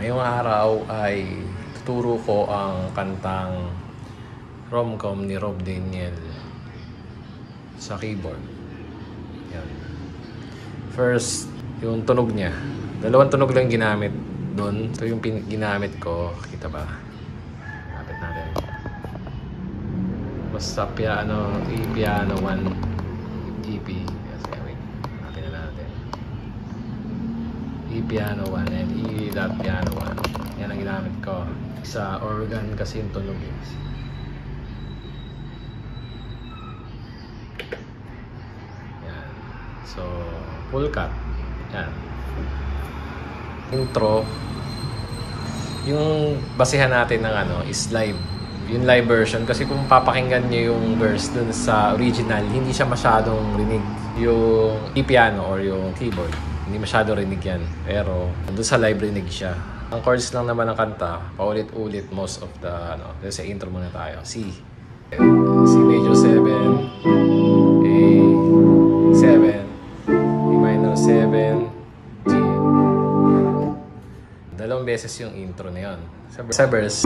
Ngayong araw ay tuturo ko ang kantang Rom-Com ni Rob Daniel sa keyboard. Yan. First, yung tunog niya. Dalawang tunog lang ginamit doon. Ito yung ginamit ko. Kita ba? Lapit natin. Basta piano, piano 1 EP. Yes, wait. Hanapin na natin. E piano 1 and E piano 1. Yan ang ginamit ko. Sa organ kasi yung tunog is. Yan. So, full cut. Yan. Intro. Yung basehan natin ng is live. Yung live version kasi kung papakinggan niyo yung verse dun sa original, hindi siya masyadong rinig. Yung e-piano or yung keyboard, hindi masyado rinig yan. Pero dun sa live rinig siya. Ang chords lang naman ng kanta, paulit-ulit most of the sa intro muna tayo. C major 7, A 7, E minor 7, G. Dalawang beses yung intro na yun. Sa verse,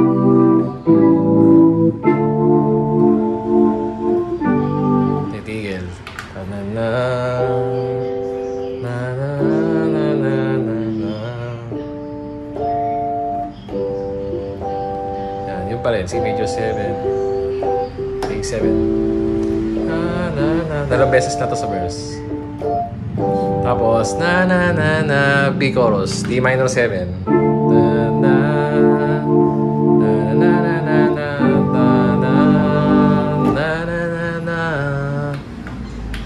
titigil. Na na na na na na na. Yan, yun pa rin. C major 7, A 7. Na na na. Dalawang beses na to sa verse. Tapos na na na na, B chorus, D minor 7. Na na na na na na na na na na na na.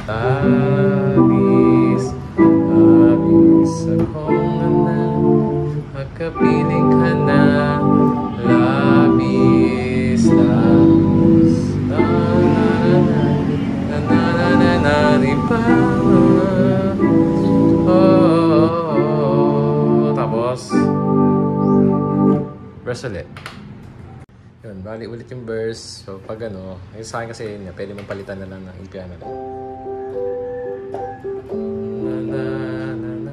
Labis, labis akong magkapiling ka na. Labis, labis, na na na na na na na na pa. Tapos verse ulit. Yun, bali ulit yung verse. So pag yung sa akin kasi yun, pwede mong palitan na lang ng piano lang. Na na na na.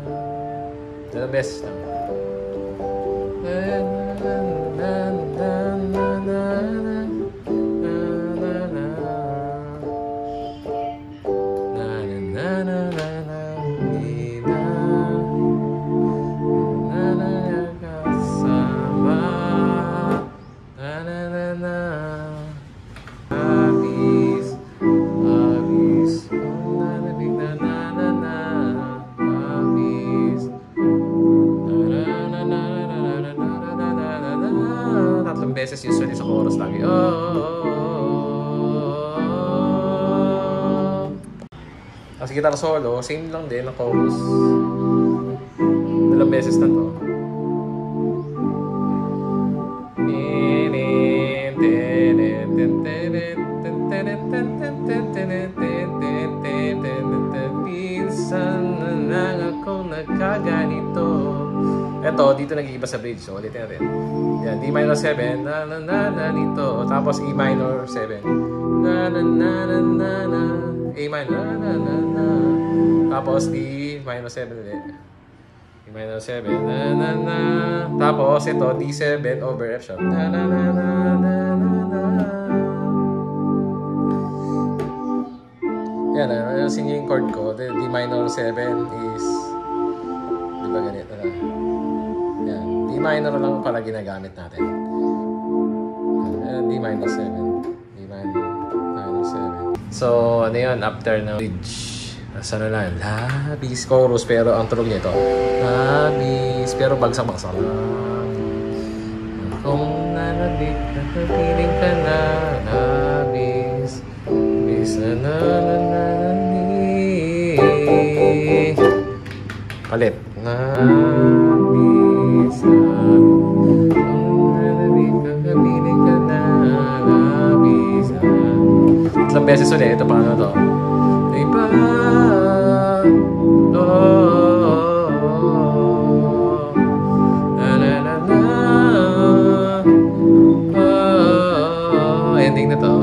Dalawang beses lang. Na na na na na na na na na na na na na. Beses usually sa chorus lagi. Tapos guitar solo, same lang din ang chorus. Dalawang beses na to. Pinsan na lang ako nagkaganito. Eto, dito nag-iiba sa bridge. So, ulitin natin. Yan, D minor 7, na na na na dito. Tapos E minor 7, na na na na na na. A minor, na na na na. Tapos D minor 7 ulit. E minor 7, na na na. Tapos ito, D7 over F sharp. Na na na na na na na. Yan, yung singing chord ko, the D minor 7 is, di ba ganito na? Yan, D minor lang pala ginagamit natin. D minor 7. D minor 7. So, ano yun, after ng bridge, nasa na lang, labis, chorus, pero ang tunog nito, labis, pero bagsak-bagsak. Kung nalabit, nakapiling ka na, labis, bisa na na na na ni. Palit. Labis, kung nalabit, nakapiling ka na, labis. Ilang beses ulit, ito pa ano to. Diba? Na na na na. Ending na to.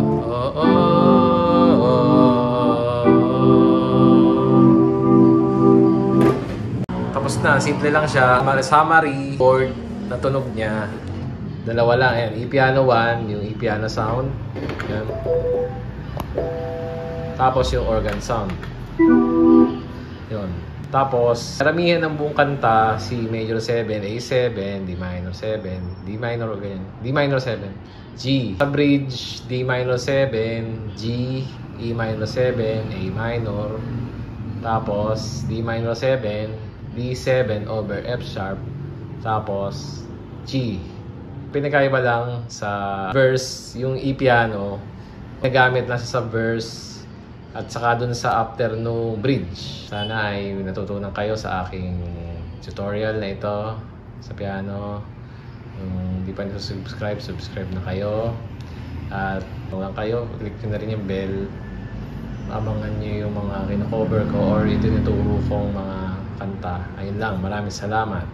Tapos na, simple lang siya. Summary, chord, na tunog niya. Dalawa lang. Ayan, E-piano 1, yung E-piano sound. Ayan. Tapos yung organ sound. Yun. Tapos, karamihan ng buong kanta, C major 7, A7, D minor 7, D minor, ganyan. D minor 7, G. Sa bridge, D minor 7, G, E minor 7, A minor. Tapos, D minor 7, D7 over F sharp. Tapos, G. Pinagkaiba lang sa verse, yung E-piano, nagamit na sa verse at saka dun sa after no bridge. Sana ay natutunan kayo sa aking tutorial na ito sa piano. Kung hindi pa subscribe na kayo. At kung lang kayo, click nyo na rin yung bell. Abangan nyo yung mga kino-cover ko or ito tinuturo kong mga kanta. Ayun lang, maraming salamat.